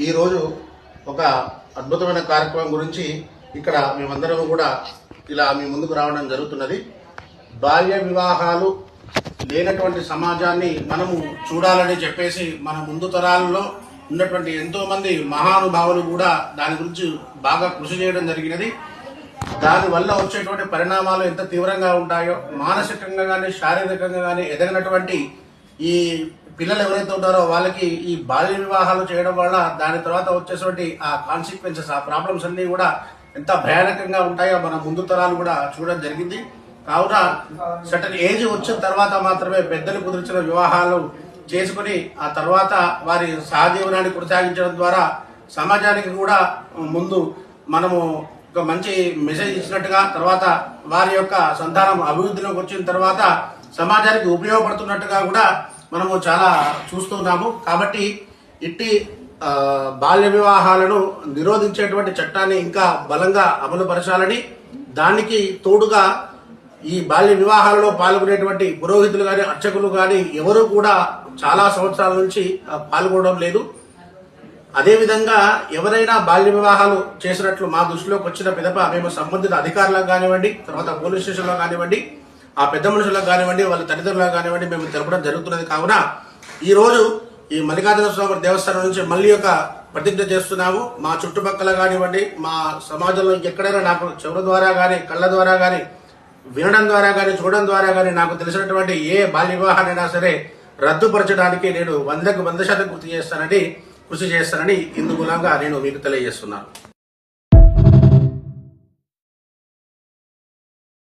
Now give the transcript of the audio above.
ఈరోజు ఒక అద్భుతమైన కార్యక్రమం గురించి ఇక్కడ మేమందరం కూడా ఇలా మీ ముందుకు రావడం జరుగుతున్నది. బాల్య వివాహాలు లేనటువంటి సమాజాన్ని మనము చూడాలని చెప్పేసి మన ముందు తరాలలో ఉన్నటువంటి ఎంతో మంది మహానుభావులు కూడా దాని గురించి బాగా కృషి చేయడం జరిగినది. దానివల్ల వచ్చేటువంటి పరిణామాలు ఎంత తీవ్రంగా ఉంటాయో, మానసికంగా కానీ శారీరకంగా కానీ ఎదగినటువంటి ఈ పిల్లలు ఎవరైతే ఉంటారో వాళ్ళకి ఈ బాల్య వివాహాలు చేయడం వల్ల దాని తర్వాత వచ్చేటువంటి ఆ కాన్సిక్వెన్సెస్, ఆ ప్రాబ్లమ్స్ అన్ని కూడా ఎంత భయానకంగా ఉంటాయో మన ముందు తరాలు కూడా చూడడం జరిగింది. కావున సర్టన్ ఏజ్ వచ్చిన తర్వాత మాత్రమే పెద్దలు కుదిర్చిన వివాహాలు చేసుకుని ఆ తర్వాత వారి సహజీవనాన్ని కొనసాగించడం ద్వారా సమాజానికి కూడా ముందు మనము ఒక మంచి మెసేజ్ ఇచ్చినట్టుగా, తర్వాత వారి యొక్క సంతానం అభివృద్ధిలోకి వచ్చిన తర్వాత సమాజానికి ఉపయోగపడుతున్నట్టుగా కూడా మనము చాలా చూస్తున్నాము. కాబట్టి ఇట్టి బాల్య వివాహాలను నిరోధించేటువంటి చట్టాన్ని ఇంకా బలంగా అమలుపరచాలని, దానికి తోడుగా ఈ బాల్య వివాహాలలో పాల్గొనేటువంటి పురోహితులు కానీ అర్చకులు కానీ ఎవరు కూడా చాలా సంవత్సరాల నుంచి పాల్గొనడం లేదు. అదేవిధంగా ఎవరైనా బాల్య వివాహాలు చేసినట్లు మా దృష్టిలోకి వచ్చిన పిదప మేము సంబంధిత అధికారులకు కానివ్వండి, తర్వాత పోలీస్ స్టేషన్లో కానివ్వండి, ఆ పెద్ద మనుషులకు కానివ్వండి, వాళ్ళ తల్లిదండ్రులకు కానివ్వండి మేము తెలపడం జరుగుతున్నది. కావున ఈ రోజు ఈ మల్లికార్జున స్వామి దేవస్థానం నుంచి మళ్ళీ ఒక ప్రతిజ్ఞ చేస్తున్నాము. మా చుట్టుపక్కల కానివ్వండి, మా సమాజంలో ఎక్కడైనా నాకు చెవుల ద్వారా కానీ, కళ్ళ ద్వారా కానీ, వినడం ద్వారా కానీ, చూడడం ద్వారా కానీ నాకు తెలిసినటువంటి ఏ బాల్య వివాహానైనా సరే రద్దుపరచడానికి నేను 100% కృషి చేస్తానని ఇందుమూలంగా నేను మీకు తెలియజేస్తున్నాను.